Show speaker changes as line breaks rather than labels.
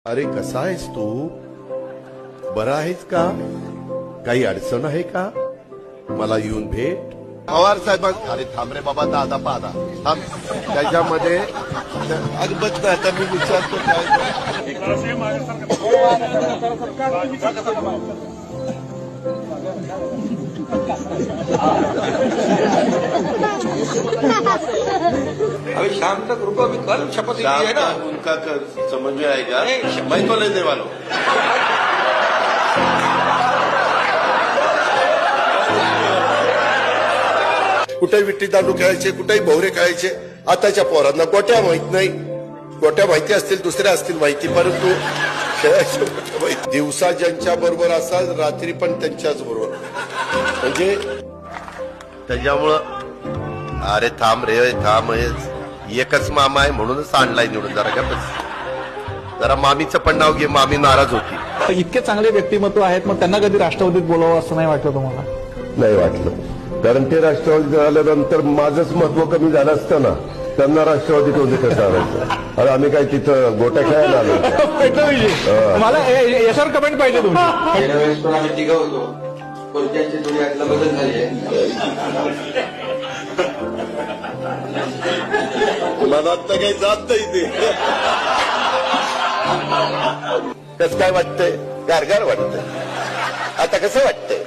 अरे कसा आहेस तू? बरा आहेस का? काही अडचण आहे का? मला येऊन भेट.
पवार साहेब अरे थांब रे बाबा, दादा पादा थांब. त्याच्यामध्ये अगबत नाही आता मी विचारतो
अभी शाम तक रुको, अभी कल शपथ ली है ना.
उनका समझ में आएगा. मैं तो लेने वाला हूं. कुठे विट्टी दांडू खेळायचे, कुठेही भोवरे खेळायचे. आताच्या पोरांना गोट्या माहित नाही. गोट्या माहिती असतील, दुसऱ्या असतील माहिती, परंतु खेळायचे माहिती. दिवसा ज्यांच्या बरोबर असाल, रात्री पण त्यांच्याच बरोबर. म्हणजे त्याच्यामुळं अरे थांब रे थांब, एकच मामा आहे म्हणूनच आणलाय निवडून. जरा का बस, जरा मामीचं पण नाव घे. मामी नाराज होती.
इतके चांगले व्यक्तिमत्व आहेत, मग त्यांना कधी राष्ट्रवादीत बोलावं असं नाही वाटलं तुम्हाला?
नाही वाटलं, कारण ते राष्ट्रवादी झाल्यानंतर माझंच महत्व कमी झालं असतं ना. त्यांना राष्ट्रवादीत होते कसं आणायचं? अरे आम्ही काय तिथं गोट्या खेळायला आलो का?
मला याच्यावर कमेंट पाहिजे तुमची.
गेल्या वेळेस पण आम्ही तिघं होतो, कोणत्यांची थोडी आतला बदल झाली आहे.
मनात तर काही जात नाही ते.
कसं काय वाटतंय? गारगार वाटतंय. आता कसं वाटतंय?